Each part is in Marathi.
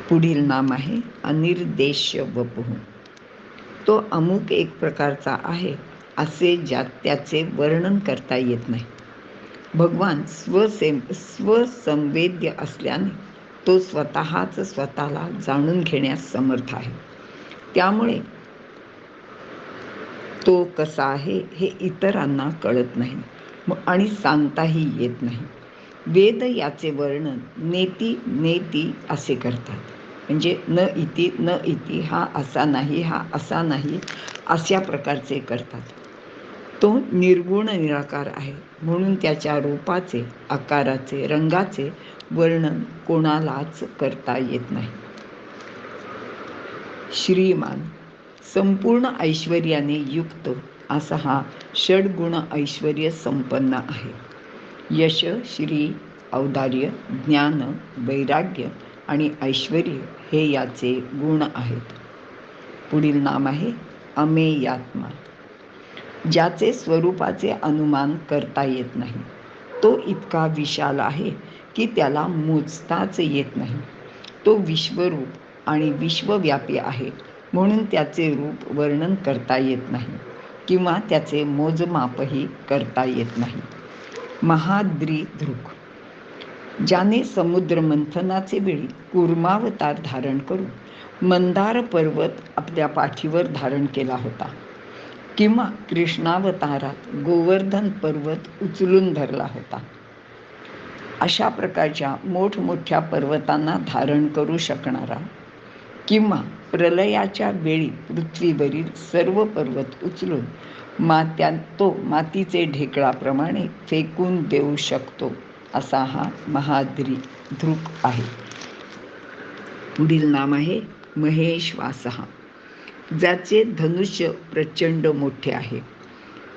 पुढील नाम आहे अनिर्देश्य वपुः. तो अमुक एक प्रकारचा आहे असे त्याचे वर्णन करता येत नाही. भगवान स्वसंवेद्य असल्याने तो स्वतःच स्वतःला जाणून घेण्यास समर्थ आहे. त्यामुळे तो कसा आहे हे इतरांना कळत नाही आणि सांगताही येत नाही. वेद याचे वर्णन नेती नेती असे करतात. म्हणजे न इति हा असा नाही, हा असा नाही, अशा प्रकारचे करतात. तो निर्गुण निराकार आहे म्हणून त्याच्या रूपाचे, आकाराचे, रंगाचे वर्णन कोणालाच करता येत नाही. श्रीमान संपूर्ण ऐश्वर्याने युक्त असा हा षड्गुण ऐश्वर्य संपन्न आहे. यश, श्री, औदार्य, ज्ञान, वैराग्य आणि ऐश्वर्य हे याचे गुण आहेत. पुढील नाम आहे अमेयात्मा. ज्याचे स्वरूपाचे अनुमान करता येत नाही. तो इतका विशाल आहे की त्याला मोजताच येत नाही. तो विश्वरूप आणि विश्वव्यापी आहे म्हणून त्याचे रूप वर्णन करता येत नाही किंवा त्याचे मोजमापही करता येत नाही. महाद्रिधृक ज्याने समुद्र मंथनाचे वेळी कूर्मावतार धारण करून मंदार पर्वत आपल्या पाठीवर धारण केला होता किंवा कृष्णावतारात गोवर्धन पर्वत उचलून धरला होता, अशा प्रकारच्या मोठमोठ्या पर्वतांना धारण करू शकणारा किंवा प्रलयाच्या वेळी पृथ्वीवरील सर्व पर्वत उचलून तो मातीचे ढेकळाप्रमाणे फेकून देऊ शकतो असा हा महाद्रिधृक आहे. पुढील नाम आहे महेश्वासः. ज्याचे धनुष्य प्रचंड मोठे आहे.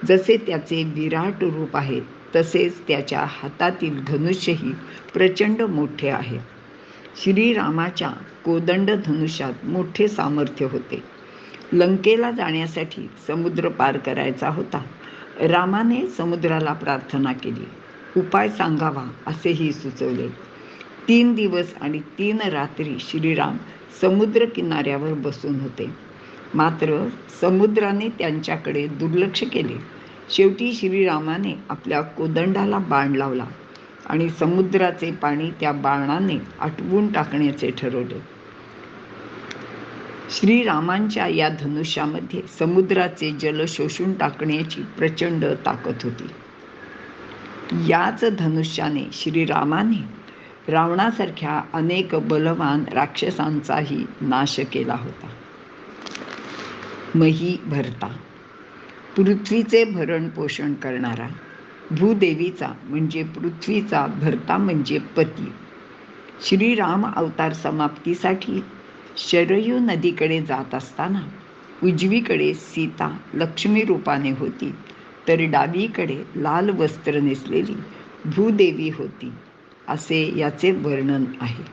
जसे त्याचे विराट रूप आहे तसेच त्याच्या हातातील धनुष्यही प्रचंड मोठे आहे. श्रीरामाच्या कोदंड धनुष्यात मोठे सामर्थ्य होते. लंकेला जाण्यासाठी समुद्र पार करायचा होता. रामाने समुद्राला प्रार्थना केली. उपाय सांगावा असेही सुचवले. 3 दिवस आणि 3 रात्री श्रीराम समुद्र किनाऱ्यावर बसून होते. मात्र समुद्राने त्यांच्याकडे दुर्लक्ष केले. शेवटी श्रीरामाने आपल्या कोदंडाला बाण लावला आणि समुद्राचे पाणी त्या बाणाने आटवून टाकण्याचे ठरवले. श्रीरामांच्या या धनुष्यामध्ये समुद्राचे जल शोषून टाकण्याची प्रचंड ताकद होती. याच धनुष्याने श्रीरामाने रावणासारख्या अनेक बलवान राक्षसांचाही नाश केला होता. मही भरता पृथ्वीचे भरण पोषण करणारा, भूदेवीचा म्हणजे पृथ्वीचा भरता म्हणजे पती. श्रीराम अवतार समाप्तीसाठी शरयू नदीकडे जात असताना उजवीकडे सीता लक्ष्मी रूपाने होती तर डावीकडे लाल वस्त्र नेसलेली भूदेवी होती असे याचे वर्णन आहे.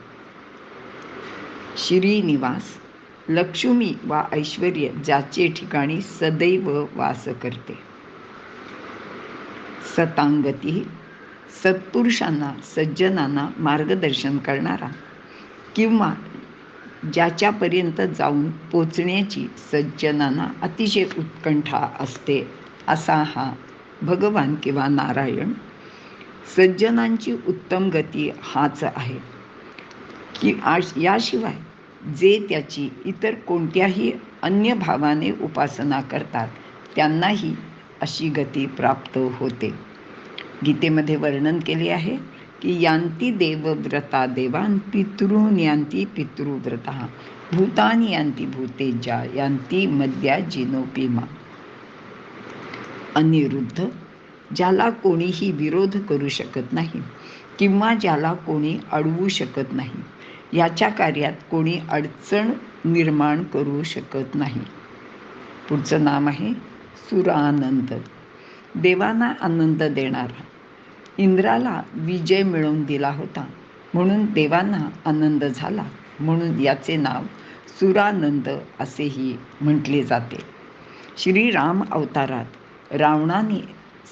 श्रीनिवास लक्ष्मी वा ऐश्वर्य ज्याचे ठिकाणी सदैव वास करते. सतांगती सत्पुरुषांना, सज्जनांना मार्गदर्शन करणारा किंवा ज्याच्यापर्यंत जाऊन पोचण्याची सज्जनांना अतिशय उत्कंठा असते असा हा भगवान किंवा नारायण. सज्जनांची उत्तम गती हाच आहे की याशिवाय जे त्याची इतर कोणत्याही अन्य भावाने उपासना करतात त्यांनाही अशी गती प्राप्त होते. गीतेमध्ये वर्णन केले आहे की यांती देवव्रता देवान पितॄन् यांती पितृव्रता भूतानि यांती भूतेजा यांती मद्या जिनोपी मा. अनिरुद्ध ज्याला कोणीही विरोध करू शकत नाही किंवा ज्याला कोणी अडवू शकत नाही, याच्या कार्यात कोणी अडचण निर्माण करू शकत नाही. पुढचं नाम आहे सुरानंद. देवांना आनंद देणारा. इंद्राला विजय मिळवून दिला होता म्हणून देवांना आनंद झाला म्हणून याचे नाव सुरानंद असेही म्हटले जाते. श्रीराम अवतारात रावणाने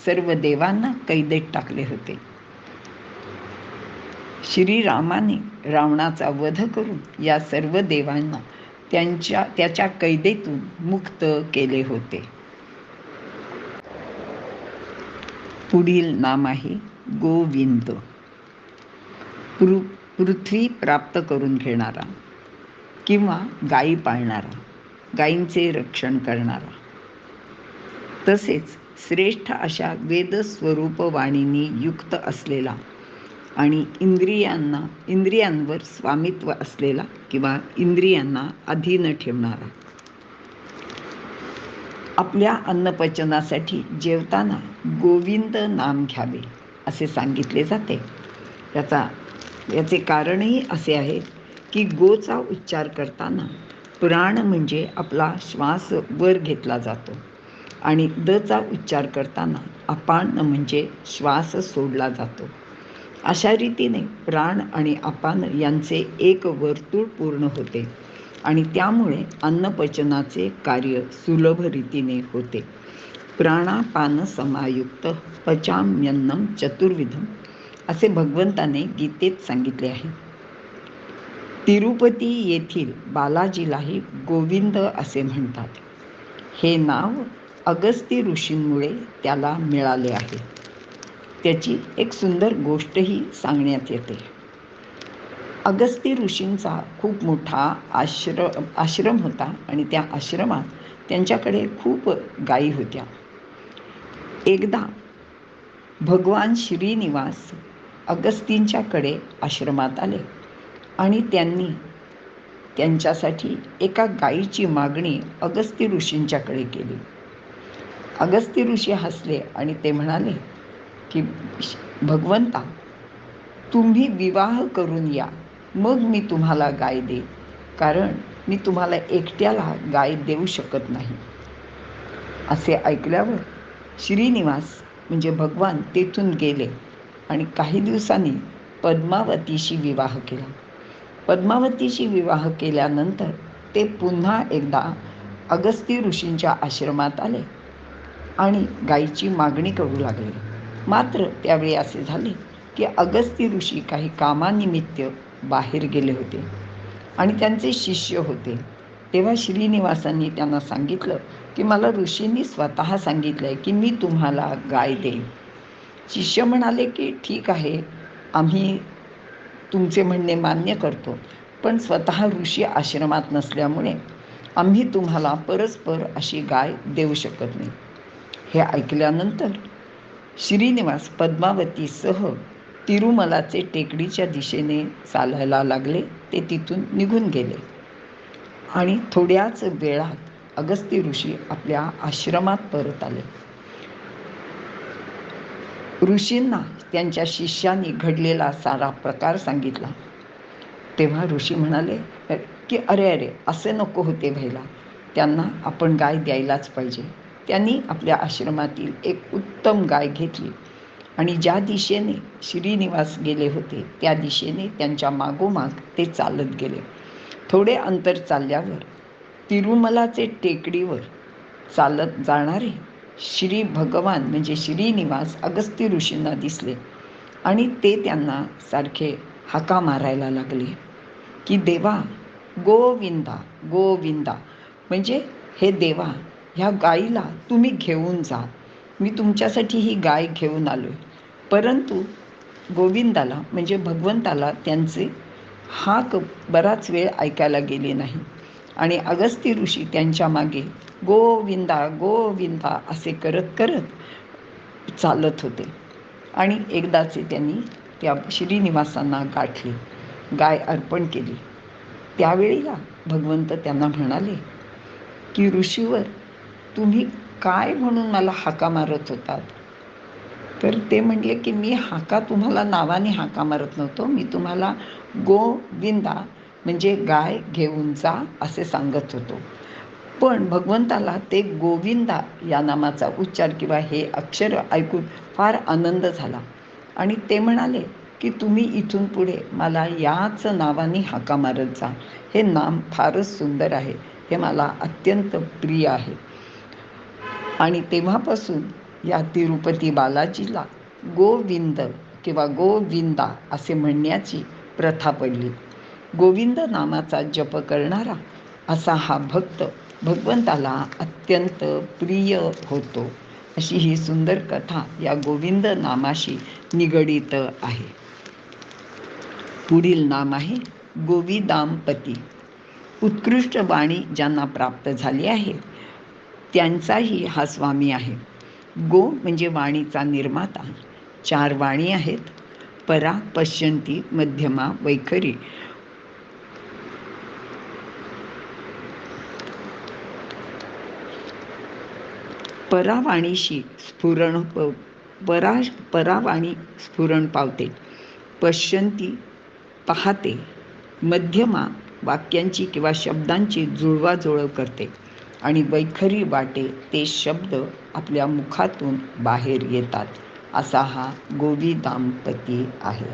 सर्व देवांना कैदेत टाकले होते. श्रीरामाने रावणाचा वध करून या सर्व देवांना त्याच्या कैदेतून मुक्त केले होते. पुढील नाम आहे गोविंद. पृथ्वी प्राप्त करून घेणारा किंवा गायी पाळणारा, गायींचे रक्षण करणारा, तसेच श्रेष्ठ अशा वेदस्वरूप वाणीने युक्त असलेला आणि इंद्रियांवर स्वामित्व असलेला किंवा इंद्रियांना अधीन ठेवणारा. आपल्या अन्नपचनासाठी जेवताना गोविंद नाम घ्यावे असे सांगितले जाते. याचे कारणही असे आहे की गोचा उच्चार करताना प्राण म्हणजे आपला श्वास वर घेतला जातो आणि दचा उच्चार करताना अपान म्हणजे श्वास सोडला जातो. अशा रीतीने प्राण आणि अपान यांचे एक वर्तुळ पूर्ण होते आणि त्यामुळे अन्नपचनाचे कार्य सुलभ रीतीने होते. प्राणापान समायुक्त पचाम्यन्नम चतुर्विधम असे भगवंताने गीतेत सांगितले आहे. तिरुपती येथील बालाजीलाही गोविंद असे म्हणतात. हे नाव अगस्ती ऋषींमुळे त्याला मिळाले आहे. त्याची एक सुंदर गोष्टही सांगण्यात येते. अगस्ती ऋषींचा खूप मोठा आश्रम होता आणि त्या आश्रमात त्यांच्याकडे खूप गायी होत्या. एकदा भगवान श्रीनिवास अगस्तींच्याकडे आश्रमात आले आणि त्यांनी त्यांच्यासाठी एका गायीची मागणी अगस्ती ऋषींच्याकडे केली. अगस्ती ऋषी हसले आणि ते म्हणाले की भगवंता, तुम्ही विवाह करून या, मग मी तुम्हाला गाय देईन, कारण मी तुम्हाला एकट्याला गाय देऊ शकत नाही. असे ऐकल्यावर श्रीनिवास म्हणजे भगवान तेथून गेले आणि काही दिवसांनी पद्मावतीशी विवाह केला. पद्मावतीशी विवाह केल्यानंतर ते पुन्हा एकदा अगस्ती ऋषींच्या आश्रमात आले आणि गायीची मागणी करू लागले. मात्र त्यावेळी असे झाले की अगस्ती ऋषी काही कामानिमित्त बाहेर गेले होते आणि त्यांचे शिष्य होते. तेव्हा श्रीनिवासांनी त्यांना सांगितलं की मला ऋषींनी स्वतः सांगितलंय की मी तुम्हाला गाय देईन. शिष्य म्हणाले की ठीक आहे, आम्ही तुमचे म्हणणे मान्य करतो, पण स्वतः ऋषी आश्रमात नसल्यामुळे आम्ही तुम्हाला परस्पर अशी गाय देऊ शकत नाही. हे ऐकल्यानंतर श्रीनिवास पद्मावतीसह तिरुमलाचे टेकडीच्या दिशेने चालायला लागले. ते तिथून निघून गेले आणि थोड्याच वेळात अगस्ती ऋषी आपल्या आश्रमात परत आले. ऋषींना त्यांच्या शिष्यांनी घडलेला सारा प्रकार सांगितला. तेव्हा ऋषी म्हणाले की अरे असे नको होते व्हायला, त्यांना आपण गाय द्यायलाच पाहिजे. त्यांनी आपल्या आश्रमातील एक उत्तम गाय घेतली आणि ज्या दिशेने श्रीनिवास गेले होते त्या दिशेने त्यांच्या मागोमाग ते चालत गेले. थोडे अंतर चालल्यावर तिरुमलाचे टेकडीवर चालत जाणारे श्री भगवान म्हणजे श्रीनिवास अगस्ती ऋषींना दिसले आणि ते त्यांना सारखे हाका मारायला लागले की देवा, गोविंदा गोविंदा, म्हणजे हे देवा, ह्या गायीला तुम्ही घेऊन जा, मी तुमच्यासाठी ही गाय घेऊन आलोय. परंतु गोविंदाला म्हणजे भगवंताला त्यांचे हाक बराच वेळ ऐकायला गेले नाही आणि अगस्ती ऋषी त्यांच्या मागे गोविंदा गोविंदा असे करत करत चालत होते आणि एकदाचे त्यांनी त्या श्रीनिवासांना गाठले, गाय अर्पण केली. त्यावेळेला भगवंत त्यांना म्हणाले की ऋषीवर, तुम्ही काय म्हणून मला हाका मारत होतात? तर ते म्हणले की मी हाका तुम्हाला नावाने हाका मारत नव्हतो, मी तुम्हाला गोविंदा म्हणजे गाय घेऊन जा असे सांगत होतो. पण भगवंताला ते गोविंदा या नामाचा उच्चार किंवा हे अक्षर ऐकून फार आनंद झाला आणि ते म्हणाले की तुम्ही इथून पुढे मला याच नावाने हाका मारत जा, हे नाम फारच सुंदर आहे, हे मला अत्यंत प्रिय आहे. आणि तेव्हापासून या तिरुपती बालाजीला गोविंद किंवा गोविंदा असे म्हणण्याची प्रथा पडली. गोविंद नामाचा जप करणारा असा हा भक्त भगवंताला अत्यंत प्रिय होतो. अशी ही सुंदर कथा या गोविंद नामाशी निगडीत आहे. पुढील नाम आहे गोविदांपती. उत्कृष्ट वाणी ज्यांना प्राप्त झाली आहे त्यांचाही हा स्वामी आहे. गो म्हणजे वाणीचा निर्माता. 4 वाणी आहेत: परा, पश्यंती, मध्यमा, वैखरी. परावाणीशी परावाणी स्फुरण पावते. पश्यंती पाहते. मध्यमा वाक्यांची किंवा शब्दांची जुळवाजुळव करते आणि वैखरी वाटे ते शब्द आपल्या मुखातून बाहेर येतात. असा हा गोविदांपती आहे.